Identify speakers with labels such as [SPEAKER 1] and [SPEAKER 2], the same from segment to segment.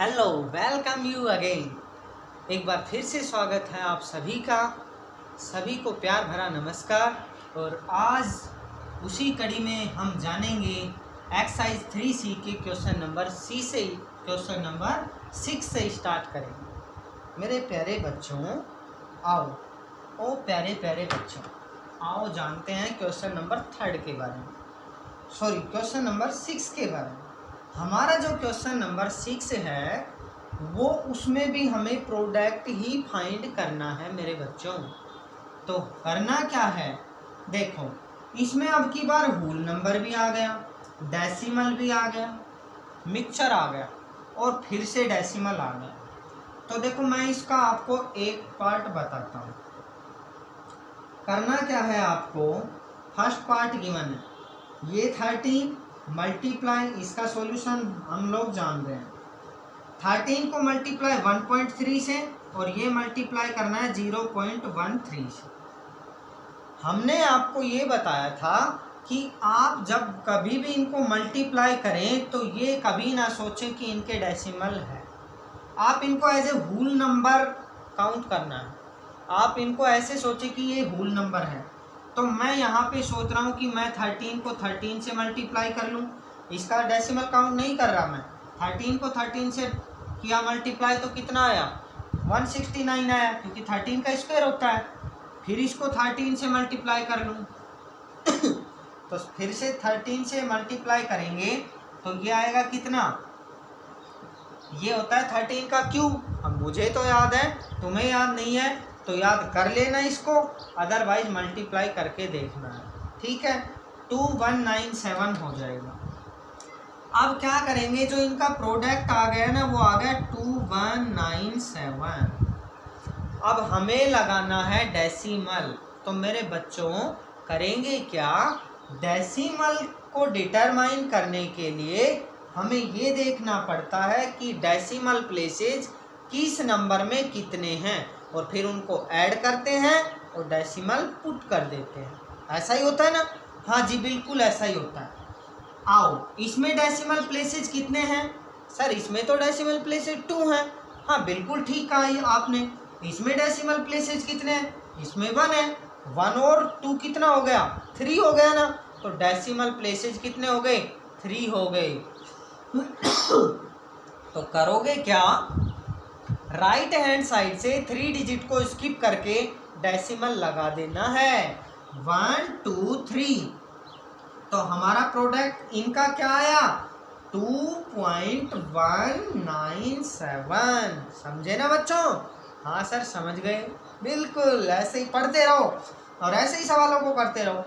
[SPEAKER 1] Hello, welcome you again. एक बार फिर से स्वागत है आप सभी का। सभी को प्यार भरा नमस्कार। और आज उसी कड़ी में हम जानेंगे एक्सरसाइज 3C के क्वेश्चन नंबर सी से क्वेश्चन नंबर 6 से स्टार्ट करेंगे। मेरे प्यारे बच्चों आओ, ओ प्यारे प्यारे बच्चों आओ जानते हैं क्वेश्चन नंबर 3 के बारे में, क्वेश्चन नंबर 6 के बारे में। हमारा जो क्वेश्चन नंबर 6 है वो उसमें भी हमें प्रोडक्ट ही फाइंड करना है मेरे बच्चों। तो करना क्या है, देखो इसमें अब की बार होल नंबर भी आ गया, डेसिमल भी आ गया, मिक्सचर आ गया और फिर से डेसिमल आ गया। तो देखो मैं इसका आपको एक पार्ट बताता हूँ। करना क्या है आपको, फर्स्ट पार्ट गिवन है ये 13 मल्टीप्लाई, इसका सॉल्यूशन हम लोग जान रहे हैं। 13 को मल्टीप्लाई 1.3 से और ये मल्टीप्लाई करना है 0.13 से। हमने आपको ये बताया था कि आप जब कभी भी इनको मल्टीप्लाई करें तो ये कभी ना सोचें कि इनके डेसिमल है। आप इनको as a whole number count करना है। आप इनको ऐसे सोचें कि ये होल नंबर है। तो मैं यहाँ पे सोच रहा हूँ कि मैं 13 को 13 से मल्टीप्लाई कर लूँ, इसका डेसिमल काउंट नहीं कर रहा मैं। 13 को 13 से किया मल्टीप्लाई तो कितना आया, 169 आया, क्योंकि 13 का स्क्वायर होता है। फिर इसको 13 से मल्टीप्लाई कर लूँ तो फिर से 13 से मल्टीप्लाई करेंगे तो ये आएगा कितना, ये होता है 13 का क्यूब। अब मुझे तो याद है, तुम्हें याद नहीं है तो याद कर लेना इसको, अदरवाइज मल्टीप्लाई करके देखना है, ठीक है। 2197 हो जाएगा। अब क्या करेंगे, जो इनका प्रोडक्ट आ गया ना वो आ गया 2197। अब हमें लगाना है डेसिमल। तो मेरे बच्चों करेंगे क्या, डेसिमल को डिटरमाइन करने के लिए हमें ये देखना पड़ता है कि डेसिमल प्लेसेस किस नंबर में कितने हैं और फिर उनको ऐड करते हैं और डेसिमल पुट कर देते हैं। ऐसा ही होता है ना? हाँ जी बिल्कुल ऐसा ही होता है। आओ, इसमें डेसिमल प्लेसेस कितने हैं सर? इसमें तो डेसिमल प्लेसेस 2 हैं। हाँ बिल्कुल ठीक कहा आपने। इसमें डेसिमल प्लेसेस कितने हैं? इसमें 1 है। 1 और 2 कितना हो गया, 3 हो गया ना। तो डेसिमल प्लेसेस कितने हो गए, 3 हो गए। तो करोगे क्या, राइट हैंड साइड से 3 डिजिट को स्किप करके डेसिमल लगा देना है, 1 2 3। तो हमारा प्रोडक्ट इनका क्या आया, 2.197। समझे ना बच्चों? हाँ सर समझ गए। बिल्कुल ऐसे ही पढ़ते रहो और ऐसे ही सवालों को करते रहो।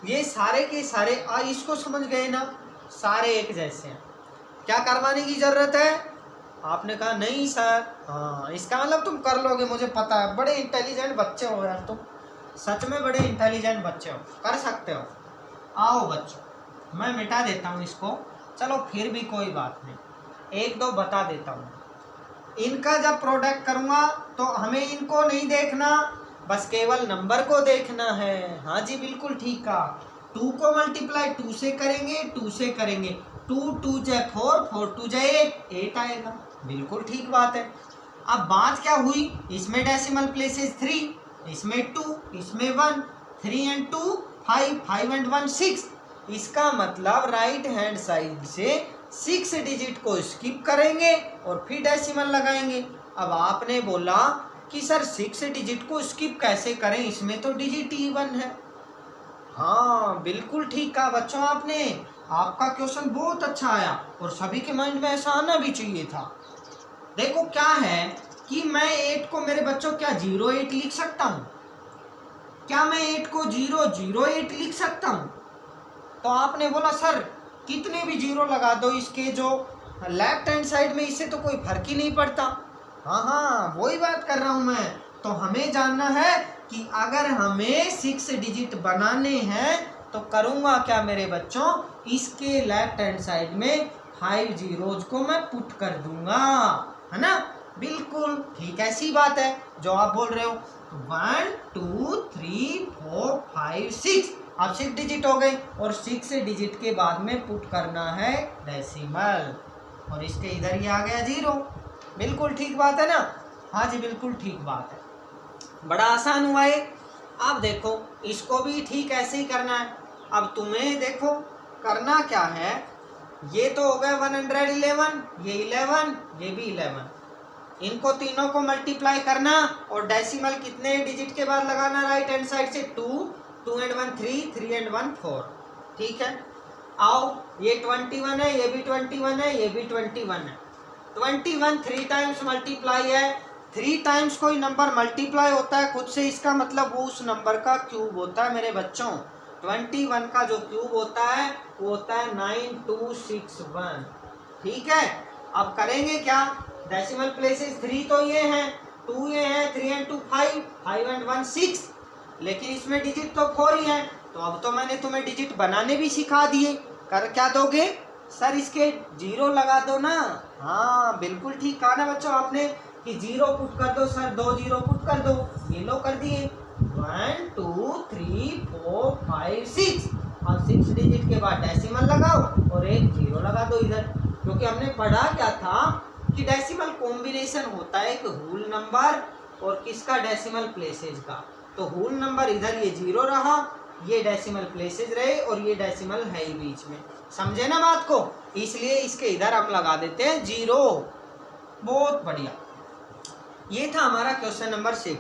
[SPEAKER 1] ये सारे के सारे इसको समझ गए ना, सारे एक जैसे हैं। क्या करवाने की ज़रूरत है? आपने कहा नहीं सर। हाँ इसका मतलब तुम कर लोगे, मुझे पता है। बड़े इंटेलिजेंट बच्चे हो यार तुम, सच में बड़े इंटेलिजेंट बच्चे हो, कर सकते हो। आओ बच्चों मैं मिटा देता हूँ इसको, चलो फिर भी कोई बात नहीं, 1-2 बता देता हूँ। इनका जब प्रोडक्ट करूँगा तो हमें इनको नहीं देखना, बस केवल नंबर को देखना है। हाँ जी बिल्कुल ठीक कहा। 2 को मल्टीप्लाई 2 से करेंगे, 2 से करेंगे, 2 2 × 4, 4 2 × 8 आएगा। बिल्कुल ठीक बात है। अब बात क्या हुई, इसमें डेसिमल प्लेसेस 3, इसमें 2, इसमें 1, 3 and 2 5, 5 and 1 6। इसका मतलब राइट हैंड साइड से 6 डिजिट को स्किप करेंगे और फिर डेसिमल लगाएंगे। अब आपने बोला कि सर 6 डिजिट को स्किप कैसे करें, इसमें तो डिजिट इवन है। हाँ बिल्कुल ठीक कहा बच्चों आपने, आपका क्वेश्चन बहुत अच्छा आया और सभी के माइंड में ऐसा आना भी चाहिए था। देखो क्या है कि मैं 8 को मेरे बच्चों क्या 08 लिख सकता हूँ? क्या मैं 8 को 008 लिख सकता हूँ? तो आपने बोला सर कितने भी 0 लगा दो इसके जो लेफ्ट हैंड साइड में, इससे तो कोई फर्क ही नहीं पड़ता। हाँ वही बात कर रहा हूँ मैं। तो हमें जानना है कि अगर हमें 6 डिजिट बनाने हैं तो करूँगा क्या मेरे बच्चों, इसके लेफ्ट हैंड साइड में 5 zeros को मैं पुट कर दूंगा, है ना? बिल्कुल ठीक ऐसी बात है जो आप बोल रहे हो। 1 2 3 4 5 6, अब 6 डिजिट हो गए और 6 डिजिट के बाद में पुट करना है डेसिमल। और इसके इधर ये आ गया 0। बिल्कुल ठीक बात है ना? हाँ जी बिल्कुल ठीक बात है। बड़ा आसान हुआ है। अब देखो इसको भी ठीक ऐसे ही करना है। अब तुम्हें देखो करना क्या है, ये तो हो गया 111, ये 11, ये भी 11, इनको तीनों को मल्टीप्लाई करना और डेसिमल कितने डिजिट के बाद लगाना राइट हैंड साइड से 2, 2 and 1 3, 3 and 1 4। ठीक है, आओ ये 21 है, ये भी 21 है, ये भी 21 है। 21 3 टाइम्स मल्टीप्लाई है। 3 टाइम्स कोई नंबर मल्टीप्लाई होता है खुद से, इसका मतलब वो उस नंबर का क्यूब होता है मेरे बच्चों। 21 का जो क्यूब होता है वो होता है 9261। ठीक है, अब करेंगे क्या, डेसिमल प्लेसेस 3 तो ये हैं, 2 ये हैं, 3 and 2 5, 5 and 1 6, लेकिन इसमें डिजिट तो 4 ही है। तो अब तो मैंने तुम्हें डिजिट बनाने भी सिखा दिए। कर क्या दोगे सर, इसके 0 लगा दो ना। हाँ बिल्कुल ठीक कहा ना बच्चों आपने कि 0 पुट कर दो सर, 2 0 पुट कर दो। ये लो कर दिए, 1 2 3 4 5 6, और 6 डिजिट के बाद डेसिमल लगाओ और एक 0 लगा दो इधर। क्योंकि हमने पढ़ा क्या था कि डेसिमल कॉम्बिनेशन होता है एक होल नंबर और किसका, डेसिमल प्लेसेज का। तो होल नंबर इधर ये 0 रहा, ये डेसिमल प्लेसेज रहे और ये डेसिमल है ही बीच में। समझे ना बात को? इसलिए इसके इधर हम लगा देते हैं 0। बहुत बढ़िया, ये था हमारा क्वेश्चन नंबर 6।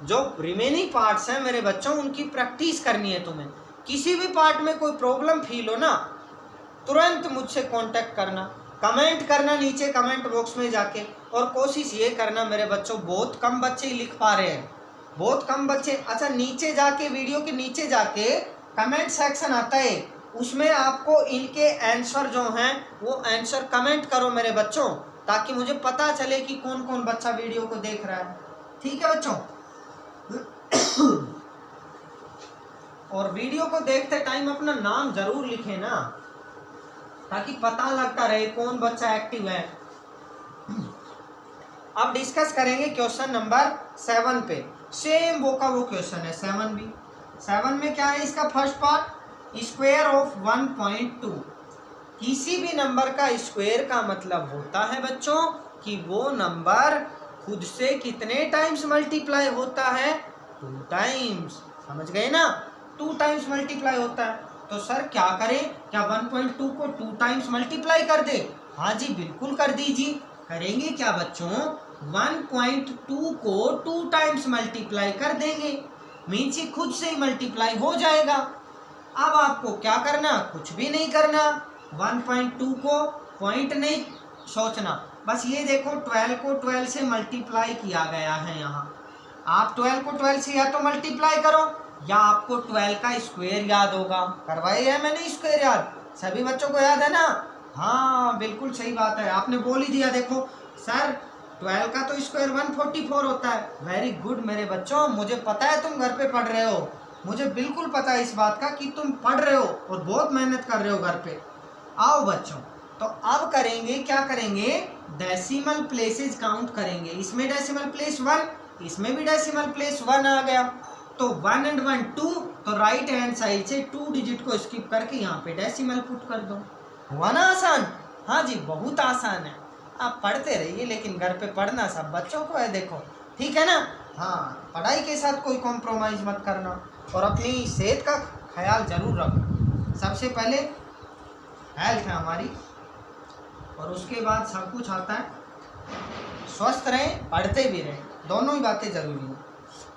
[SPEAKER 1] जो रिमेनिंग पार्ट्स हैं मेरे बच्चों उनकी प्रैक्टिस करनी है तुम्हें। किसी भी पार्ट में कोई प्रॉब्लम फील हो ना, तुरंत मुझसे कांटेक्ट करना, कमेंट करना नीचे कमेंट बॉक्स में जाके। और कोशिश ये करना मेरे बच्चों, बहुत कम बच्चे ही लिख पा रहे हैं, बहुत कम बच्चे। अच्छा नीचे जाके, वीडियो के नीचे जाके कमेंट सेक्शन आता है, उसमें आपको इनके आंसर जो हैं वो आंसर कमेंट करो मेरे बच्चों, ताकि मुझे पता चले कि कौन कौन बच्चा वीडियो को देख रहा है। ठीक है बच्चों? और वीडियो को देखते टाइम अपना नाम जरूर लिखें ना, ताकि पता लगता रहे कौन बच्चा एक्टिव है। अब डिस्कस करेंगे क्वेश्चन नंबर 7 पे। सेम वो का वो क्वेश्चन है 7 भी। 7 में क्या है इसका फर्स्ट पार्ट, स्क्वायर ऑफ 1.2। किसी भी नंबर का स्क्वायर का मतलब होता है बच्चों कि वो नंबर खुद से कितने टाइम्स मल्टीप्लाई होता है, 2 टाइम्स। समझ गए ना? 2 टाइम्स मल्टीप्लाई होता है। तो सर क्या करें, क्या 1.2 को 2 टाइम्स मल्टीप्लाई कर दे? हाँ जी बिल्कुल कर दीजिए। करेंगे क्या बच्चों, 1.2 को 2 टाइम्स मल्टीप्लाई कर देंगे, मीन्स ये खुद से ही मल्टीप्लाई हो जाएगा। अब आपको क्या करना, कुछ भी नहीं करना। 1.2 को पॉइंट नहीं सोचना, बस ये देखो 12 को 12 से मल्टीप्लाई किया गया है यहाँ। आप 12 को 12 से या तो मल्टीप्लाई करो या आपको 12 का स्क्वायर याद होगा। करवाई है मैंने स्क्वायर याद, सभी बच्चों को याद है ना? हाँ बिल्कुल सही बात है, आपने बोल ही दिया। देखो सर 12 का तो स्क्वायर 144 होता है। वेरी गुड मेरे बच्चों, मुझे पता है तुम घर पे पढ़ रहे हो, मुझे बिल्कुल पता है इस बात का कि तुम पढ़ रहे हो और बहुत मेहनत कर रहे हो घर पे। आओ बच्चों, तो अब करेंगे क्या करेंगे, डेसिमल प्लेसेस काउंट करेंगे। इसमें डेसिमल प्लेस 1, इसमें भी डेसिमल प्लेस 1 आ गया। तो 1 and 1 2, तो राइट हैंड साइड से 2 डिजिट को स्किप करके यहाँ पे डेसिमल पुट कर दो। हुआ ना आसान? हाँ जी बहुत आसान है। आप पढ़ते रहिए, लेकिन घर पे पढ़ना सब बच्चों को है, देखो ठीक है ना? हाँ, पढ़ाई के साथ कोई कॉम्प्रोमाइज़ मत करना और अपनी सेहत का ख्याल ज़रूर रखना। सबसे पहले हेल्थ है हमारी और उसके बाद सब कुछ आता है। स्वस्थ रहें, पढ़ते भी रहें, दोनों ही बातें ज़रूरी हैं।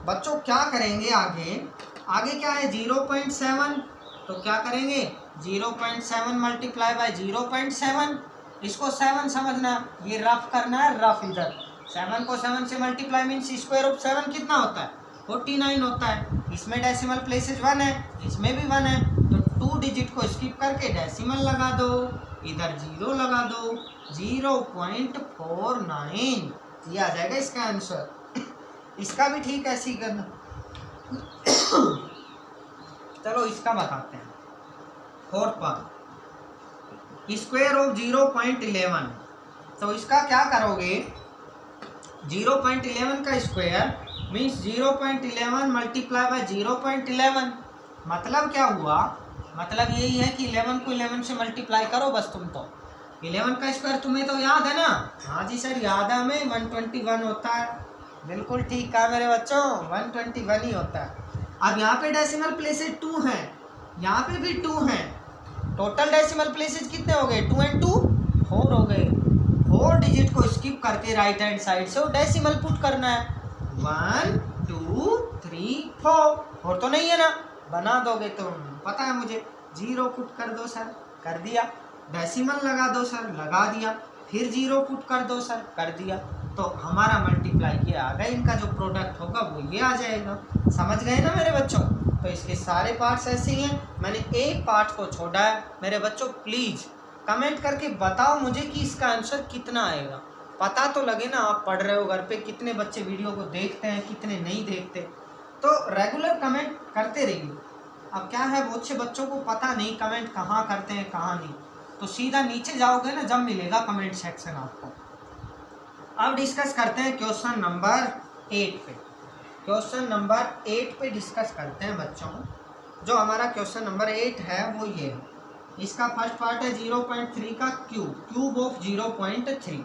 [SPEAKER 1] बच्चों क्या करेंगे आगे, आगे क्या है 0.7, तो क्या करेंगे 0.7 मल्टीप्लाई बाय 0.7। इसको 7 समझना, ये रफ करना है, रफ इधर 7 को 7 से मल्टीप्लाई मीन्स स्क्वायर ऑफ 7 कितना होता है, 49 होता है। इसमें डेसिमल प्लेसेस 1 है, इसमें भी 1 है, तो 2 डिजिट को स्किप करके डेसिमल लगा दो, इधर 0 लगा दो, 0.49, ये आ जाएगा इसका आंसर। इसका भी ठीक ऐसे ही करना। चलो इसका बताते हैं। 4th part, square of 0.11। तो इसका क्या करोगे, 0.11 का स्क्वायर मीन्स 0.11 मल्टीप्लाई बाय 0.11। मतलब क्या हुआ, मतलब यही है कि 11 को 11 से मल्टीप्लाई करो बस तुम तो। 11 का स्क्वायर तुम्हें तो याद है ना? हाँ जी सर याद है हमें, 121 होता है। बिल्कुल ठीक कहा मेरे बच्चों, 121 ही होता है। अब यहाँ पे डेसिमल प्लेसेस 2 हैं, यहाँ पे भी 2 हैं। टोटल डेसिमल प्लेसेस कितने हो गए? 2 and 2 4 हो गए। 4 डिजिट को स्किप करके राइट हैंड साइड से वो डेसिमल पुट करना है। 1 2 3 4 और तो नहीं है ना? बना दोगे तुम, पता है मुझे। 0 पुट कर दो सर, कर दिया। डेसिमल लगा दो सर, लगा दिया। फिर 0 पुट कर दो सर, कर दिया। तो हमारा मल्टीप्लाई ये आ गया, इनका जो प्रोडक्ट होगा वो ये आ जाएगा। समझ गए ना मेरे बच्चों? तो इसके सारे पार्ट्स ऐसे ही हैं, मैंने एक पार्ट को छोड़ा है। मेरे बच्चों प्लीज़ कमेंट करके बताओ मुझे कि इसका आंसर कितना आएगा। पता तो लगे ना, आप पढ़ रहे हो घर पे, कितने बच्चे वीडियो को देखते हैं, कितने नहीं देखते। तो रेगुलर कमेंट करते रहिए। अब क्या है, बहुत से बच्चों को पता नहीं कमेंट कहाँ करते हैं कहाँ नहीं, तो सीधा नीचे जाओगे ना, जब मिलेगा कमेंट सेक्शन आपको। अब डिस्कस करते हैं क्वेश्चन नंबर 8 पे। क्वेश्चन नंबर 8 पे डिस्कस करते हैं बच्चों। जो हमारा क्वेश्चन नंबर 8 है वो ये है। इसका फर्स्ट पार्ट है 0.3 का क्यूब ऑफ 0.3।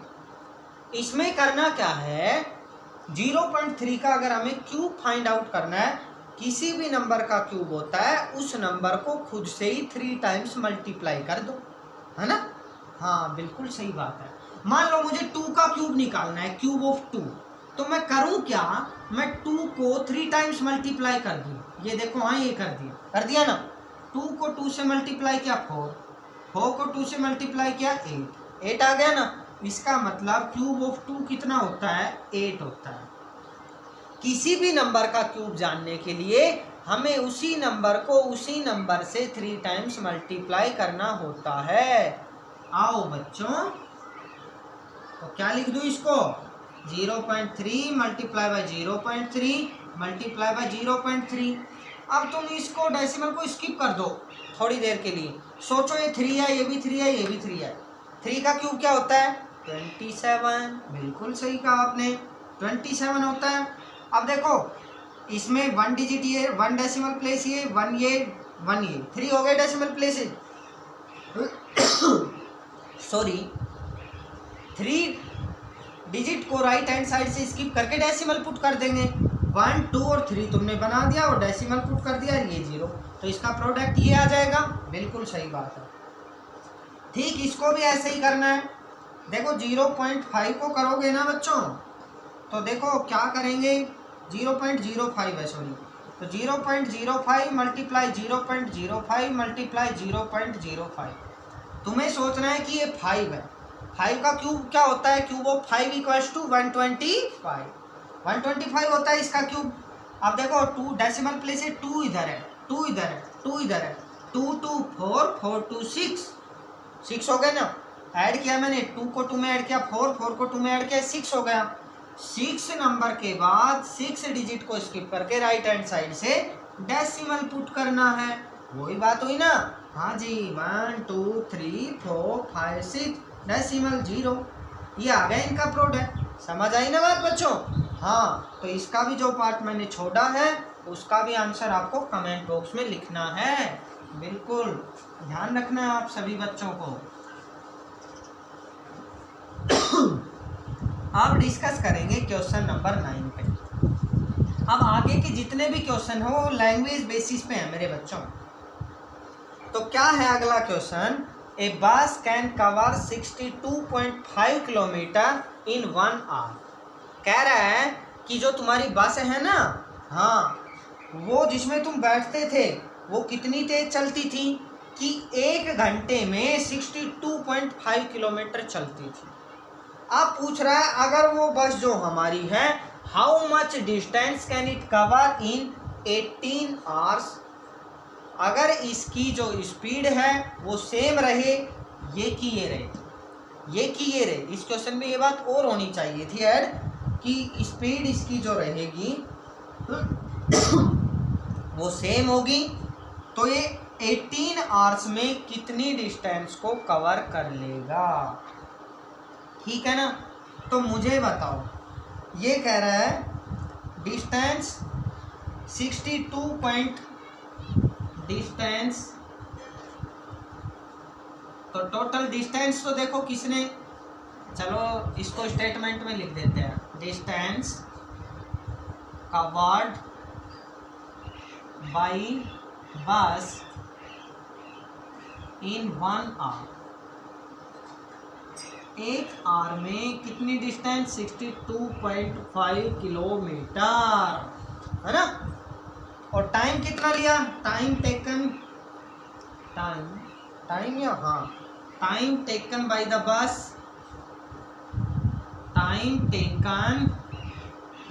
[SPEAKER 1] इसमें करना क्या है, 0.3 का अगर हमें क्यूब फाइंड आउट करना है, किसी भी नंबर का क्यूब होता है उस नंबर को खुद से ही 3 टाइम्स मल्टीप्लाई कर दो, है ना? हाँ बिल्कुल सही बात है। मान लो मुझे 2 का क्यूब निकालना है, क्यूब ऑफ 2, तो मैं करूं क्या, मैं 2 को 3 टाइम्स मल्टीप्लाई कर दूँ। ये देखो, हाँ ये कर दिया ना। 2 को 2 से मल्टीप्लाई किया 4 को 2 से मल्टीप्लाई किया 8 आ गया ना। इसका मतलब क्यूब ऑफ 2 कितना होता है? 8 होता है। किसी भी नंबर का क्यूब जानने के लिए हमें उसी नंबर को उसी नंबर से 3 टाइम्स मल्टीप्लाई करना होता है। आओ बच्चों, तो क्या लिख दूं इसको? 0.3 मल्टीप्लाई बाय 0.3 मल्टीप्लाई बाय 0.3। अब तुम इसको डेसिमल को स्किप कर दो थोड़ी देर के लिए। सोचो ये 3 है, ये भी 3 है, ये भी 3 है। 3 का क्यूब क्या होता है? 27। बिल्कुल सही कहा आपने, 27 होता है। अब देखो इसमें 1 डिजिट ये, 1 डेसिमल प्लेस ये, 1 ये, 1 ये, 3 हो गए डेसिमल प्लेसेस। सॉरी, 3 डिजिट को राइट हैंड साइड से स्किप करके डेसिमल पुट कर देंगे। 1 2 और 3 तुमने बना दिया और डेसिमल पुट कर दिया, ये 0, तो इसका प्रोडक्ट ये आ जाएगा। बिल्कुल सही बात है। ठीक, इसको भी ऐसे ही करना है। देखो 0.5 को करोगे ना बच्चों, तो देखो क्या करेंगे, 0.05 है सॉरी, तो 0.05 मल्टीप्लाई 0.05 मल्टीप्लाई 0.05। तुम्हें सोचना है कि ये 5 है। 5 का क्यूब क्या होता है? Cube of 5 equals to 125। 125 होता है इसका क्यूब। अब देखो 2 डेसिमल प्लेस है, 2 इधर है, 2 इधर है, 2 इधर है, 2 2 4 4 2 6 हो गए ना। ऐड किया मैंने, 2 को 2 में ऐड किया 4 को 2 में ऐड किया 6 हो गया। 6 नंबर के बाद 6 डिजिट को स्किप करके राइट हैंड साइड से डेसिमल पुट करना है। वही बात हुई ना? हाँ जी, 1 2 3 4 5 6 डेसिमल 0, ये आ गया इनका प्रोडक्ट। समझ आई ना बात बच्चों? हाँ, तो इसका भी जो पार्ट मैंने छोड़ा है उसका भी आंसर आपको कमेंट बॉक्स में लिखना है। बिल्कुल ध्यान रखना है आप सभी बच्चों को। अब डिस्कस करेंगे क्वेश्चन नंबर 9 पे। अब आगे के जितने भी क्वेश्चन हो वो लैंग्वेज बेसिस पे हैं मेरे बच्चों। तो क्या है अगला question? A bus can cover 62.5 kilometre in 1 hour. कह रहा है कि जो तुम्हारी बस है ना, हाँ, वो जिसमें तुम बैठते थे वो कितनी तेज चलती थी? कि 1 घंटे में 62.5 किलोमीटर चलती थी। अब पूछ रहा है अगर वो बस जो हमारी है, how much distance can it cover in 18 hours. अगर इसकी जो स्पीड है वो सेम रहे, ये की ये रहे, ये की ये रहे। इस क्वेश्चन में ये बात और होनी चाहिए थी ऐड कि स्पीड इसकी जो रहेगी वो सेम होगी, तो ये 18 आवर्स में कितनी डिस्टेंस को कवर कर लेगा। ठीक है ना? तो मुझे बताओ, ये कह रहा है डिस्टेंस 62 डिस्टेंस, तो टोटल डिस्टेंस तो देखो किसने, चलो इसको स्टेटमेंट में लिख देते हैं, डिस्टेंस कवर्ड बाय बस इन 1 आवर। एक आवर में कितनी डिस्टेंस, 62.5 किलोमीटर, है ना। और टाइम कितना लिया, टाइम टेकन, टाइम या हाँ, time taken by the bus, time taken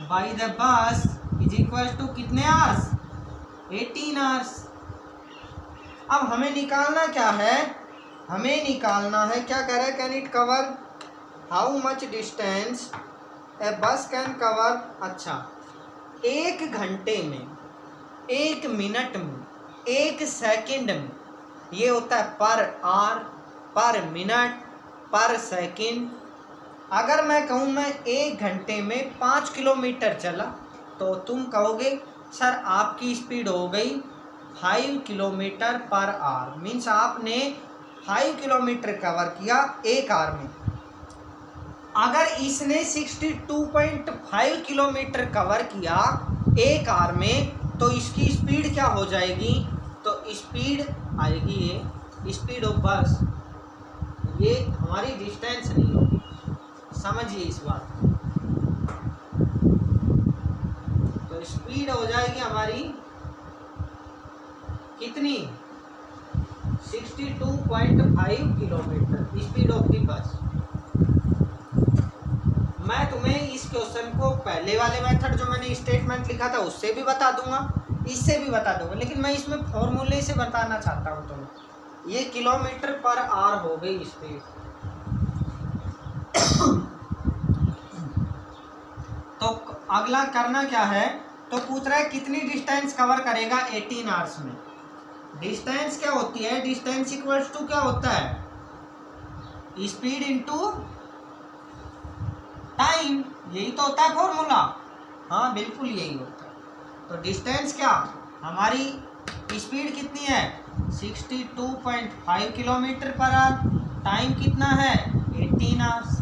[SPEAKER 1] by the bus is equal to कितने आवर्स, 18 आवर्स। अब हमें निकालना क्या है, हमें निकालना है, क्या कह रहा है, can it cover, how much distance a bus can cover. अच्छा, 1 घंटे में, 1 मिनट में, 1 सेकंड में, ये होता है पर आवर, पर मिनट, पर सेकंड। अगर मैं कहूँ मैं 1 घंटे में 5 किलोमीटर चला, तो तुम कहोगे सर आपकी स्पीड हो गई 5 किलोमीटर पर आवर, मीन्स आपने 5 किलोमीटर कवर किया 1 आवर में। अगर इसने 62.5 किलोमीटर कवर किया 1 आवर में, तो इसकी स्पीड क्या हो जाएगी, तो स्पीड आएगी ये स्पीड ऑफ बस, ये हमारी डिस्टेंस नहीं होगी, समझिए इस बात। तो स्पीड हो जाएगी हमारी कितनी, 62.5 kilometre speed of the bus. मैं तुम्हें इस क्वेश्चन को पहले वाले मेथड जो मैंने स्टेटमेंट लिखा था उससे भी बता दूंगा, इससे भी बता दूंगा, लेकिन मैं इसमें फॉर्मूले से बताना चाहता हूँ तुम्हें। ये किलोमीटर पर आवर हो गई स्पीड। तो अगला करना क्या है, तो पूछ रहा है कितनी डिस्टेंस कवर करेगा 18 आवर्स में। डिस्टेंस क्या होती है, डिस्टेंस इक्वल्स टू क्या होता है, स्पीड इनटू टाइम, यही तो होता है फॉर्मूला। हाँ बिल्कुल यही होता है। तो डिस्टेंस क्या, हमारी स्पीड कितनी है 62.5 किलोमीटर पर आवर, टाइम कितना है 18 आवर्स।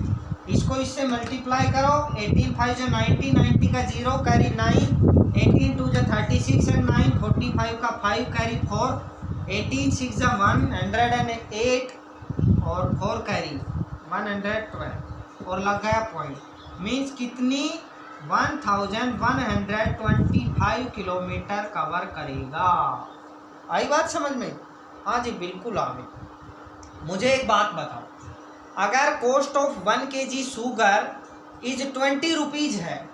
[SPEAKER 1] इसको इससे मल्टीप्लाई करो, 18 5 जो 90, 90 का 0 कैरी 9, 18 2 जो 36 एंड 9, 45 का 5 कैरी 4, 18 6 जो 108 और 4 कैरी 112 और लग गया पॉइंट, मीन्स कितनी 1125 किलोमीटर कवर करेगा। आई बात समझ में, हाँ जी बिल्कुल आ गई। मुझे एक बात बताओ, अगर cost of 1 kg sugar is 20 rupees है,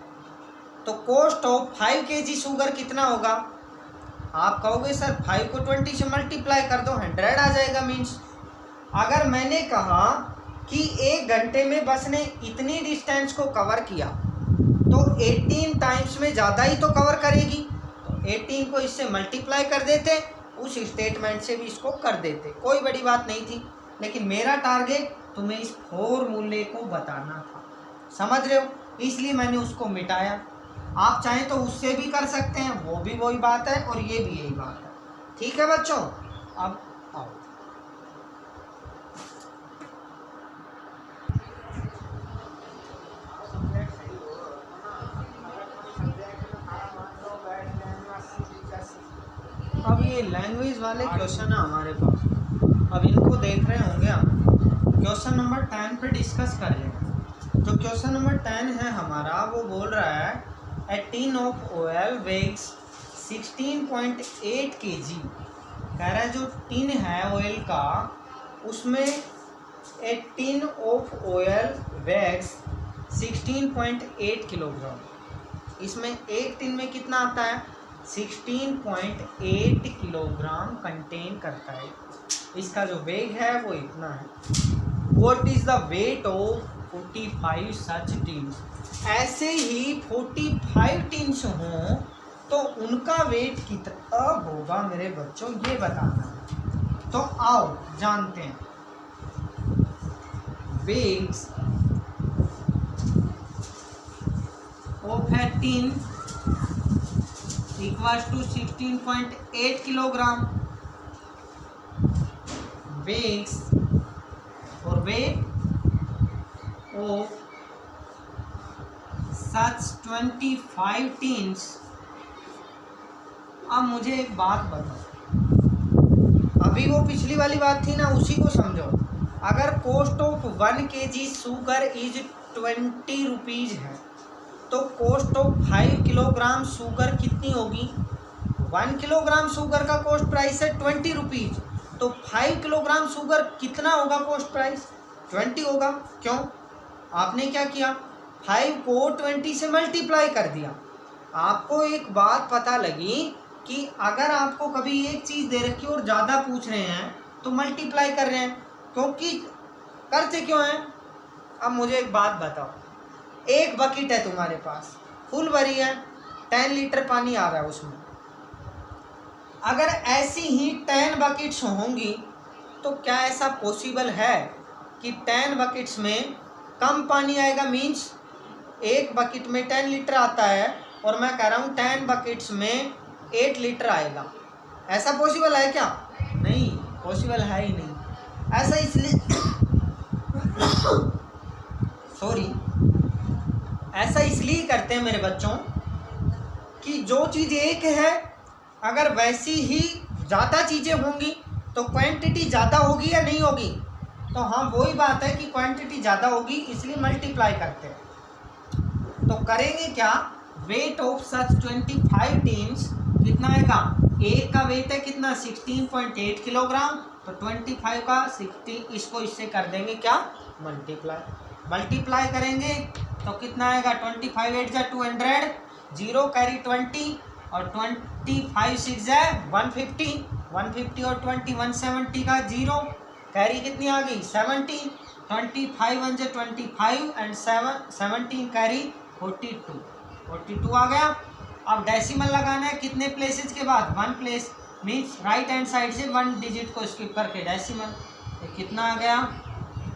[SPEAKER 1] तो कॉस्ट ऑफ 5 kg शुगर कितना होगा। आप कहोगे सर 5 को 20 से मल्टीप्लाई कर दो 100 आ जाएगा। मीन्स अगर मैंने कहा कि 1 घंटे में बस ने इतनी डिस्टेंस को कवर किया, तो 18 टाइम्स में ज़्यादा ही तो कवर करेगी, तो 18 को इससे मल्टीप्लाई कर देते, उस स्टेटमेंट से भी इसको कर देते, कोई बड़ी बात नहीं थी। लेकिन मेरा टारगेट तुम्हें इस फॉर्मूले को बताना था, समझ रहे हो, इसलिए मैंने उसको मिटाया। आप चाहें तो उससे भी कर सकते हैं, वो भी वही बात है और ये भी यही बात है। ठीक है बच्चों, अब आओ अब ये लैंग्वेज वाले क्वेश्चन है हमारे पास, अब इनको देख रहे होंगे हम। क्वेश्चन नंबर 10 पे डिस्कस कर लेंगे। जो क्वेश्चन नंबर 10 है हमारा, वो बोल रहा है ए टिन ऑफ ऑयल वेग्स 16.8 kg। कह रहा है जो टिन है ऑयल का, उसमें ए टिन ऑफ ऑयल वेग्स 16.8 किलोग्राम। इसमें एक टिन में कितना आता है 16.8 किलोग्राम कंटेन करता है। इसका जो वेग है वो इतना है। What is the weight of 45 such tins. ऐसे ही 45 टिन्स हों तो उनका वेट कितना होगा मेरे बच्चों, ये बताना है। तो आओ जानते हैं। Weighs of a tin equals to 16.8 kilogram. Weighs और वेट ऑफ सच 25 टीन्स। अब मुझे एक बात बताओ, अभी वो पिछली वाली बात थी ना, उसी को समझो। अगर cost of 1 kg sugar is 20 rupees है तो कॉस्ट ऑफ 5 किलोग्राम शुगर कितनी होगी? 1 किलोग्राम शुगर का कॉस्ट प्राइस है 20 रुपीज़, तो 5 किलोग्राम शुगर कितना होगा कॉस्ट प्राइस? 20 होगा। क्यों? आपने क्या किया, 5 को 20 से मल्टीप्लाई कर दिया। आपको एक बात पता लगी कि अगर आपको कभी एक चीज़ दे रखी और ज़्यादा पूछ रहे हैं तो मल्टीप्लाई कर रहे हैं, क्योंकि करते क्यों हैं? अब मुझे एक बात बताओ, एक बकेट है तुम्हारे पास, फुल भरी है, 10 लीटर पानी आ रहा है उसमें। अगर ऐसी ही 10 बकेट्स होंगी तो क्या ऐसा पॉसिबल है कि 10 बकेट्स में कम पानी आएगा? मीन्स एक बकेट में 10 लीटर आता है और मैं कह रहा हूँ 10 बकेट्स में 8 लीटर आएगा। ऐसा पॉसिबल है क्या? नहीं, पॉसिबल है ही नहीं। ऐसा इसलिए ऐसा इसलिए करते हैं मेरे बच्चों कि जो चीज़ एक है, अगर वैसी ही ज़्यादा चीज़ें होंगी तो क्वांटिटी ज़्यादा होगी या नहीं होगी? तो हाँ, वही बात है कि क्वांटिटी ज़्यादा होगी, इसलिए मल्टीप्लाई करते हैं। तो करेंगे क्या, वेट ऑफ सच 25 टीन्स कितना आएगा? एक का वेट है कितना? 16.8 किलोग्राम, तो 25 का 16, इसको इससे कर देंगे क्या? मल्टीप्लाई करेंगे तो कितना आएगा? 25 8 जा 200, 0 कैरी 20 और 25 6 जा 150, 150 और 20 170 का 0 कैरी कितनी आ गई? 17, 25 1 जा 25 एंड 17 कैरी 42 आ गया। अब डेसिमल लगाना है कितने प्लेसेस के बाद? 1 place, means right hand side से 1 डिजिट को स्किप करके डेसिमल। तो कितना आ गया?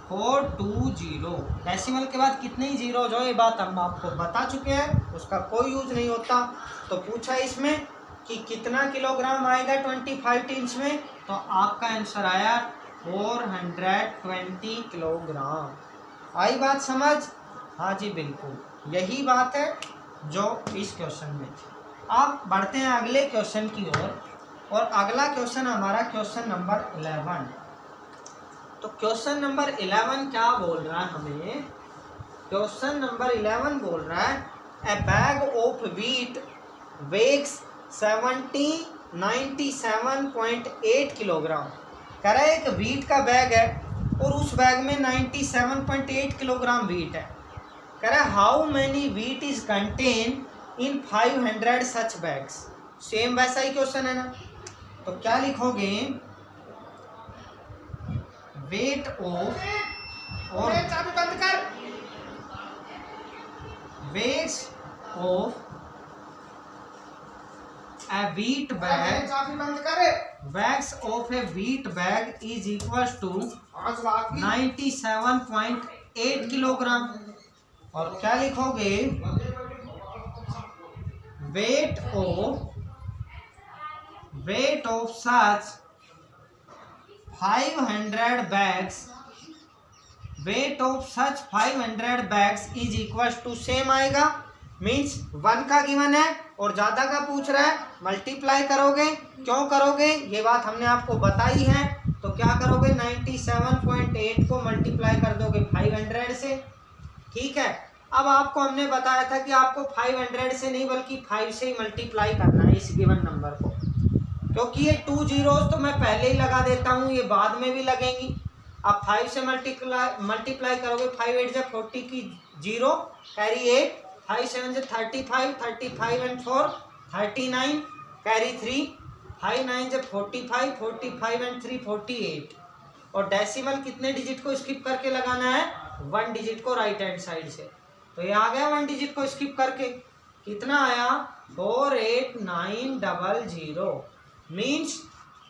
[SPEAKER 1] 420। डेसिमल के बाद कितने ही जीरो जो, ये बात हम आपको बता चुके हैं, उसका कोई यूज नहीं होता। तो पूछा इसमें कि कितना किलोग्राम आएगा 25 टीन्स में, तो आपका आंसर आया 420 किलोग्राम। आई बात समझ? हाँ जी बिल्कुल, यही बात है जो इस क्वेश्चन में थी। आप बढ़ते हैं अगले क्वेश्चन की ओर, और अगला क्वेश्चन हमारा क्वेश्चन नंबर 11। तो क्वेश्चन नंबर 11 क्या बोल रहा है हमें? क्वेश्चन नंबर 11 बोल रहा है a bag of wheat weighs 97.8 kilogram. कह रहा है एक व्हीट का बैग है और उस बैग में 97.8 किलोग्राम व्हीट है। कह रहा है how many wheat is contain in 500 such bags. Same वैसा ही क्वेश्चन है ना, तो क्या लिखोगे? वेट ऑफ और बंद कर, weights of a wheat bag, bags of a wheat bag is equal to 97.8 kilogram. और क्या लिखोगे? Weight of such 500 bags, weight of such 500 bags is equal to, same आएगा, मीन्स 1 का गिवन है और ज़्यादा का पूछ रहा है, मल्टीप्लाई करोगे। क्यों करोगे? ये बात हमने आपको बताई है। तो क्या करोगे? 97.8 को मल्टीप्लाई कर दोगे 500 से। ठीक है, अब आपको हमने बताया था कि आपको 500 से नहीं बल्कि 5 से ही मल्टीप्लाई करना है इस गिवन नंबर को, क्योंकि ये 2 जीरोस तो मैं पहले ही लगा देता हूँ, ये बाद में भी लगेंगी। अब 5 से मल्टीप्लाई करोगे, 5 8 जा 40 की 0 कैरी 8, 5 7 जा 35, 35 एंड 4 39 कैरी 3, 5 9 जा 45, 45 एंड 3 48। और डेसिमल कितने डिजिट को स्किप करके लगाना है? 1 डिजिट को राइट हैंड साइड से। तो ये आ गया 1 डिजिट को स्किप करके, कितना आया? 48900। मीन्स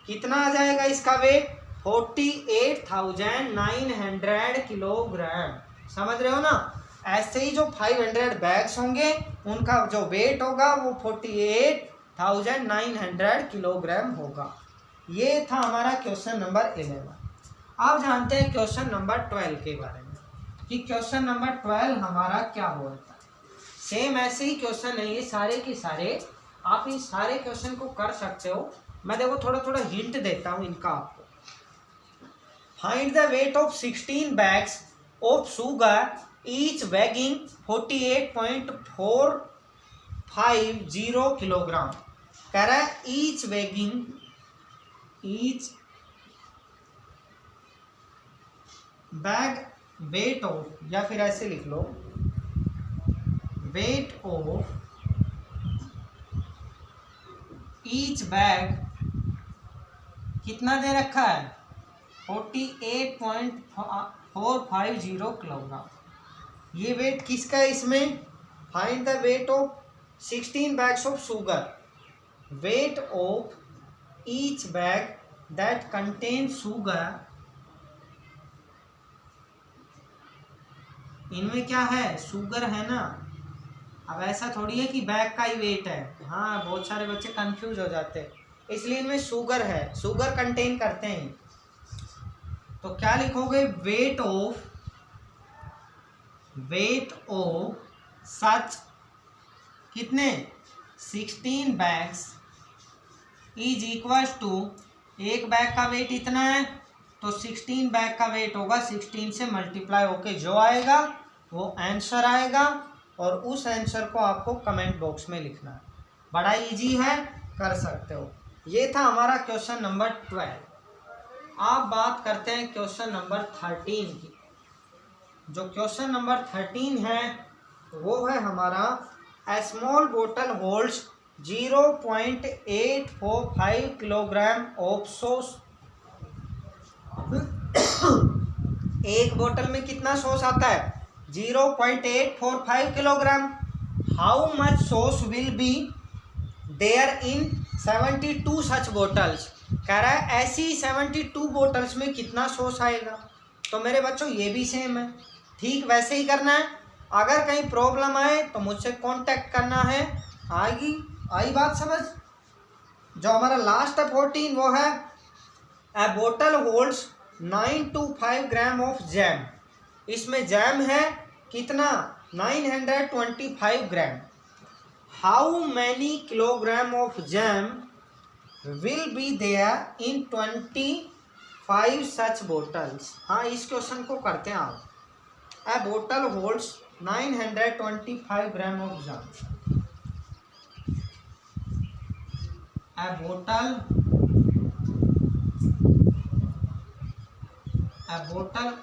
[SPEAKER 1] कितना आ जाएगा इसका वेट? 48,900 किलोग्राम। समझ रहे हो ना? ऐसे ही जो 500 बैग्स होंगे उनका जो वेट होगा वो 48,900 किलोग्राम होगा। ये था हमारा क्वेश्चन नंबर 11। अब जानते हैं क्वेश्चन नंबर 12 के बारे में कि क्वेश्चन नंबर 12 हमारा क्या होता है। सेम ऐसे ही क्वेश्चन है ये सारे के सारे, आप इन सारे क्वेश्चन को कर सकते हो। मैं देखो थोड़ा थोड़ा हिंट देता हूँ इनका आपको। Find the weight of 16 bags of sugar each weighing 48.450 kilogram. कह रहा है ईच बैग वेट ऑफ, या फिर ऐसे लिख लो वेट ऑफ ईच बैग कितना दे रखा है 48.450 किलोग्राम। ये वेट किसका है इसमें। Find the weight of 16 bags of sugar, weight of each bag that contain sugar. इनमें क्या है शुगर है ना। अब ऐसा थोड़ी है कि बैग का ही वेट है, हाँ बहुत सारे बच्चे कंफ्यूज हो जाते हैं, इसलिए इनमें शुगर है, शुगर कंटेन करते हैं। तो क्या लिखोगे वेट ऑफ सच कितने 16 बैग्स इज इक्वल टू, एक बैग का वेट इतना है तो 16 बैग का वेट होगा 16 से मल्टीप्लाई होके जो आएगा वो आंसर आएगा, और उस आंसर को आपको कमेंट बॉक्स में लिखना है। बड़ा इजी है, कर सकते हो। ये था हमारा क्वेश्चन नंबर 12। आप बात करते हैं क्वेश्चन नंबर 13 की। जो क्वेश्चन नंबर 13 है वो है हमारा ए स्मॉल बोतल होल्ड्स 0.845 किलोग्राम ऑफ सॉस। एक बोतल में कितना सॉस आता है 0.845 kilogram. How much sauce will be there in 72 such bottles. कह रहा है ऐसी 72 बोटल्स में कितना सॉस आएगा। तो मेरे बच्चों ये भी सेम है, ठीक वैसे ही करना है। अगर कहीं प्रॉब्लम आए तो मुझसे कांटेक्ट करना है। आई बात समझ। जो हमारा लास्ट है 14 वो है a bottle holds 9 to 5 gram of jam. इसमें जैम है कितना 925 gram. How many kilogram of jam will be there in 25 such bottles. हाँ इस क्वेश्चन को करते हैं आप। A bottle holds 925 gram of jam. A bottle